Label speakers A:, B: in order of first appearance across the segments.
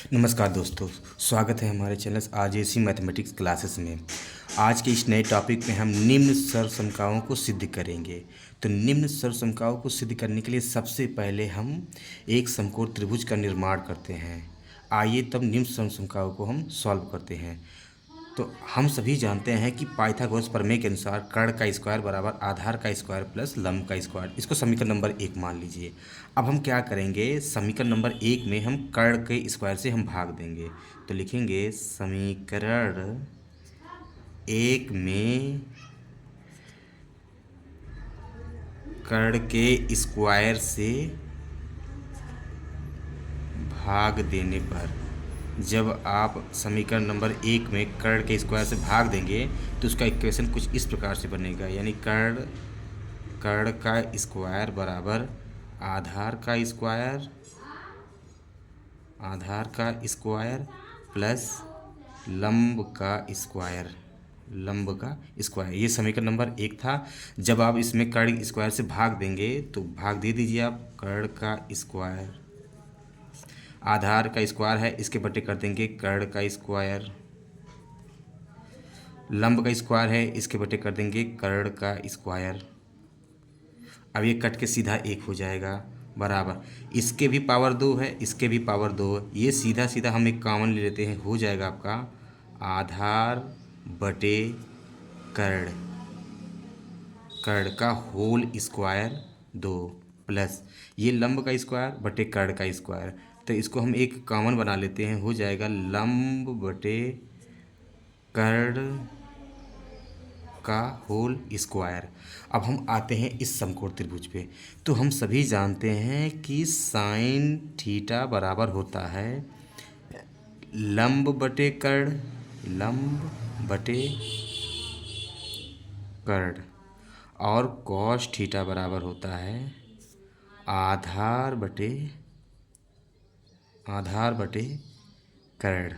A: नमस्कार दोस्तों, स्वागत है हमारे चैनल आरजेसी मैथमेटिक्स क्लासेस में। आज के इस नए टॉपिक में हम निम्न सर्वसमताओं को सिद्ध करेंगे। तो निम्न सर्वसमताओं को सिद्ध करने के लिए सबसे पहले हम एक समकोण त्रिभुज का निर्माण करते हैं। आइए तब निम्न सर्वसमताओं को हम सॉल्व करते हैं। तो हम सभी जानते हैं कि पाइथागोरस प्रमेय के अनुसार कर्ण का स्क्वायर बराबर आधार का स्क्वायर प्लस लंब का स्क्वायर। इसको समीकरण नंबर 1 मान लीजिए। अब हम क्या करेंगे, समीकरण नंबर 1 में हम कर्ण के स्क्वायर से हम भाग देंगे। तो लिखेंगे समीकरण 1 में कर्ण के स्क्वायर से भाग देने पर, जब आप समीकरण नंबर 1 में कर्ण के स्क्वायर से भाग देंगे तो उसका इक्वेशन कुछ इस प्रकार से बनेगा, यानी कर्ण का स्क्वायर बराबर आधार का स्क्वायर प्लस लंब का स्क्वायर। ये समीकरण नंबर 1 था। जब आप इसमें कर्ण स्क्वायर से भाग देंगे तो भाग दे दीजिए आप। कर्ण का स्क्वायर आधार का स्क्वायर है, इसके बटे कर देंगे कर्ण का स्क्वायर। लंब का स्क्वायर है, इसके बटे कर देंगे कर्ण का स्क्वायर। अब ये कट के सीधा 1 हो जाएगा बराबर, इसके भी पावर 2 है, इसके भी पावर 2 है। ये सीधा सीधा हम एक कॉमन ले लेते हैं, हो जाएगा आपका आधार बटे कर्ण का होल स्क्वायर 2 प्लस ये लंब का स्क्वायर बटे कर्ण का स्क्वायर। तो इसको हम एक कॉमन बना लेते हैं, हो जाएगा लंब बटे कर्ण का होल स्क्वायर। अब हम आते हैं इस समकोण त्रिभुज पे। तो हम सभी जानते हैं कि साइन थीटा बराबर होता है लंब बटे कर्ण, और कॉस थीटा बराबर होता है आधार बटे कर्ण।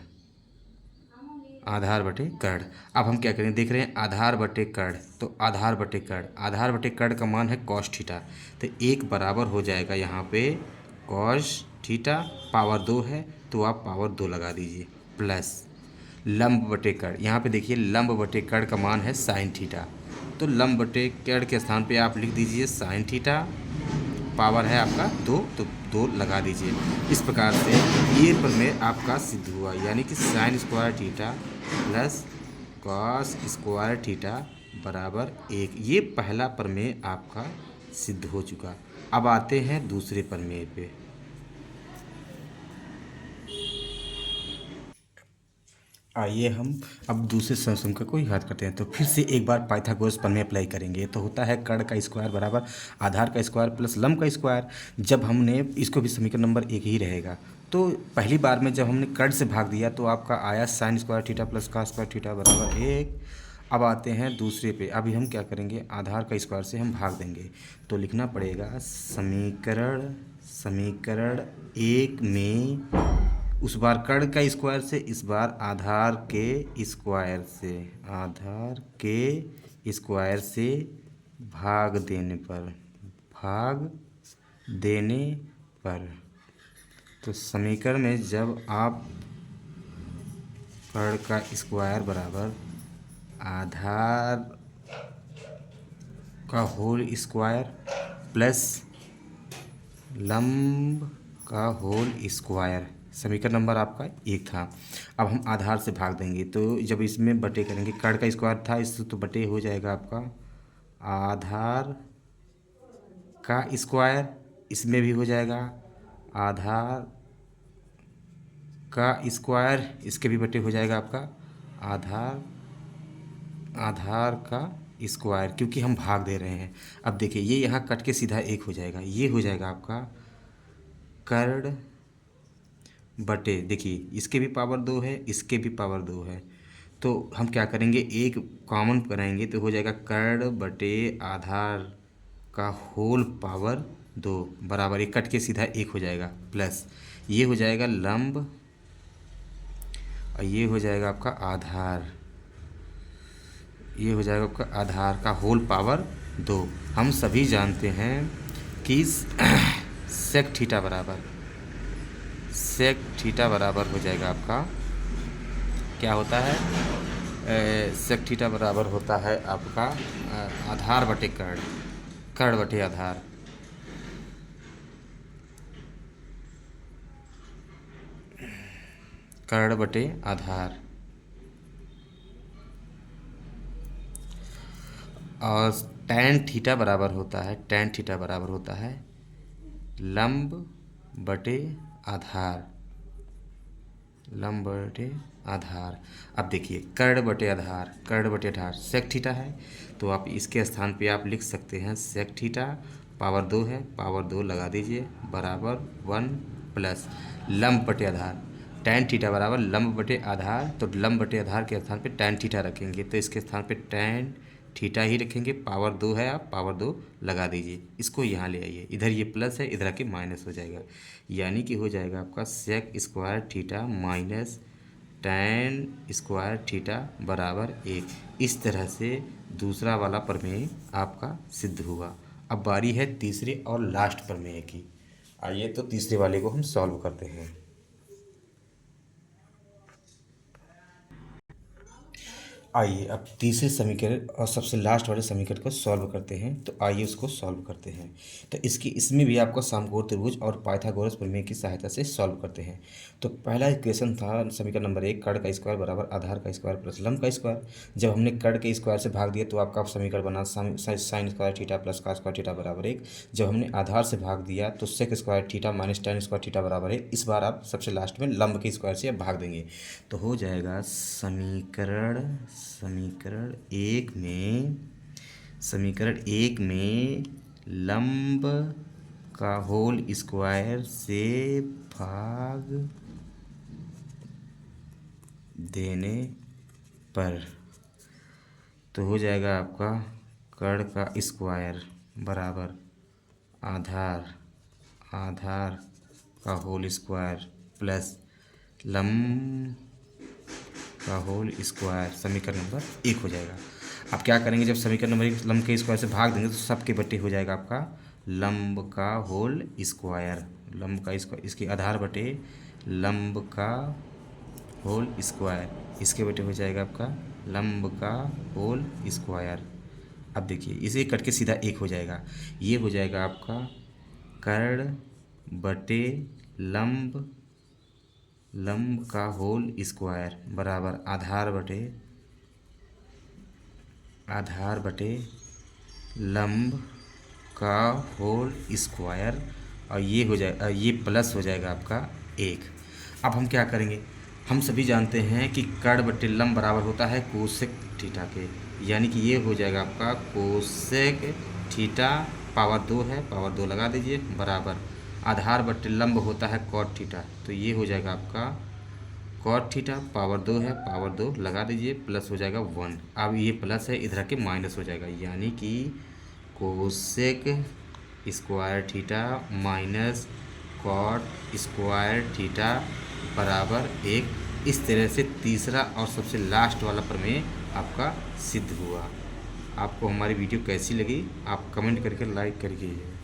A: अब हम क्या करें, देख रहे हैं आधार बटे कर्ण, तो आधार बटे कर्ण का मान है कॉस थीटा। तो 1 बराबर हो जाएगा यहाँ पे कॉस थीटा, पावर 2 है तो आप पावर 2 लगा दीजिए, प्लस लंब बटे कर्ण। यहाँ पे देखिए लंब बटे कर्ण का मान है साइन थीटा, तो लंब बटे कर्ण के स्थान पे आप लिख दीजिए साइन थीटा। पावर है आपका 2 तो 2 लगा दीजिए। इस प्रकार से ये प्रमेय आपका सिद्ध हुआ, यानी कि sign square theta plus cos square theta बराबर 1। ये पहला प्रमेय आपका सिद्ध हो चुका। अब आते हैं दूसरे प्रमेय पे। आइए हम अब दूसरे सर्वसमता को याद करते हैं। तो फिर से एक बार पाइथागोरस प्रमेय अप्लाई करेंगे। तो होता है कर्ण का स्क्वायर बराबर आधार का स्क्वायर प्लस लंब का स्क्वायर। जब हमने इसको भी समीकरण नंबर 1 ही रहेगा। तो पहली बार में जब हमने कर्ण से भाग दिया तो आपका आया sign square theta plus cos square theta बराबर 1। अब आते हैं दूसरे पे। अभी हम क्या करेंगे, आधार का स्क्वायर से हम भाग देंगे। तो लिखना पड़ेगा समीकरण 1 में उस बार कर्ण का स्क्वायर से, इस बार आधार के स्क्वायर से भाग देने पर तो समीकरण में जब आप कर्ण का स्क्वायर बराबर आधार का होल स्क्वायर प्लस लंब का होल स्क्वायर, समीकरण नंबर आपका 1 था। अब हम आधार से भाग देंगे, तो जब इसमें बटे करेंगे, कर्ण का स्क्वायर था इससे तो बटे हो जाएगा आपका आधार का स्क्वायर, इसमें भी हो जाएगा आधार का स्क्वायर, इसके भी बटे हो जाएगा आपका आधार का स्क्वायर, क्योंकि हम भाग दे रहे हैं। अब देखिए ये यहाँ कट के सीधा 1 हो जाएगा, ये हो जाएगा आपका कर्ण बटे, देखिए इसके भी पावर 2 है, इसके भी पावर 2 है। तो हम क्या करेंगे, एक कॉमन कराएंगे तो हो जाएगा कर्ण बटे आधार का होल पावर 2 बराबर, एक कट के सीधा 1 हो जाएगा, प्लस ये हो जाएगा लंब और ये हो जाएगा आपका आधार, ये हो जाएगा आपका आधार का होल पावर 2। हम सभी जानते हैं कि सेक थीटा बराबर सेक थीटा बराबर हो जाएगा आपका, क्या होता है, सेक थीटा बराबर होता है आपका आधार बटे कर्ण, कर्ण बटे आधार। कर्ण बटे आधार। और टैन थीटा बराबर होता है, टैन थीटा बराबर होता है लंब बटे आधार, लंब बटे आधार। अब देखिए कर्ण बटे आधार, कर्ण बटे आधार सेक थीटा है, तो आप इसके स्थान पे आप लिख सकते हैं सेक थीटा पावर 2 है, पावर 2 लगा दीजिए बराबर 1 प्लस लंब बटे आधार, टैन थीटा बराबर लंब बटे आधार, तो लंब बटे आधार के स्थान पे टैन थीटा रखेंगे, तो इसके स्थान पे टैन थीटा ही रखेंगे। पावर 2 है, आप पावर 2 लगा दीजिए, इसको यहाँ ले आइए, इधर ये प्लस है, इधर आके माइनस हो जाएगा, यानी कि हो जाएगा आपका sec square theta minus tan square theta बराबर 1। इस तरह से दूसरा वाला प्रमेय आपका सिद्ध हुआ। अब बारी है तीसरे और लास्ट प्रमेय की। आइए तो तीसरे वाले को हम सॉल्व करते हैं। आइए अब तीसरे समीकरण और सबसे लास्ट वाले समीकरण को सॉल्व करते हैं। तो आइए उसको सॉल्व करते हैं। तो इसमें भी आपको समकोण त्रिभुज और पाइथागोरस प्रमेय की सहायता से सॉल्व करते हैं। तो पहला इक्वेशन था समीकरण नंबर 1, कर्ण का स्क्वायर बराबर आधार का स्क्वायर प्लस लंब का स्क्वायर। जब हमने कर्ण के स्क्वायर से भाग दिया तो आपका समीकरण बना साइन स्क्वायर थीटा प्लस का स्क्वायर थीटा बराबर 1। जब हमने आधार से भाग दिया तो sec square theta minus tan square theta बराबर 1। इस बार आप सबसे लास्ट में लंब के स्क्वायर से भाग देंगे, तो हो जाएगा समीकरण एक में लंब का होल स्क्वायर से भाग देने पर तो हो जाएगा आपका कर्ण का स्क्वायर बराबर आधार का होल स्क्वायर प्लस लंब का होल स्क्वायर, समीकरण नंबर 1 हो जाएगा। अब क्या करेंगे, जब समीकरण नंबर 1 लंब के स्क्वायर से भाग देंगे तो सबके बटे हो जाएगा आपका लंब का होल स्क्वायर, लंब का स्क्वायर, इसके आधार बटे लंब का होल स्क्वायर, इसके बटे हो जाएगा आपका लंब का होल स्क्वायर। अब देखिए इसे कट के सीधा 1 हो जाएगा, ये हो जाएगा आपका कर्ण बटे लंब का होल स्क्वायर बराबर आधार बटे लंब का होल स्क्वायर, और ये हो जाए, ये प्लस हो जाएगा आपका 1। अब हम क्या करेंगे, हम सभी जानते हैं कि कर्ण बटे लंब बराबर होता है कोसेक थीटा के, यानी कि ये हो जाएगा आपका कोसेक थीटा पावर 2 है, पावर 2 लगा दीजिए बराबर आधार बटे लंब होता है कॉट थीटा, तो ये हो जाएगा आपका कॉट थीटा पावर 2 है, पावर 2 लगा दीजिए प्लस हो जाएगा 1। अब ये प्लस है, इधर के माइनस हो जाएगा, यानी कि cosec square theta minus cot square theta बराबर 1। इस तरह से तीसरा और सबसे लास्ट वाला प्रमेय आपका सिद्ध हुआ। आपको हमारी वीडियो कैसी लगी आप कमेंट करके लाइक करिए।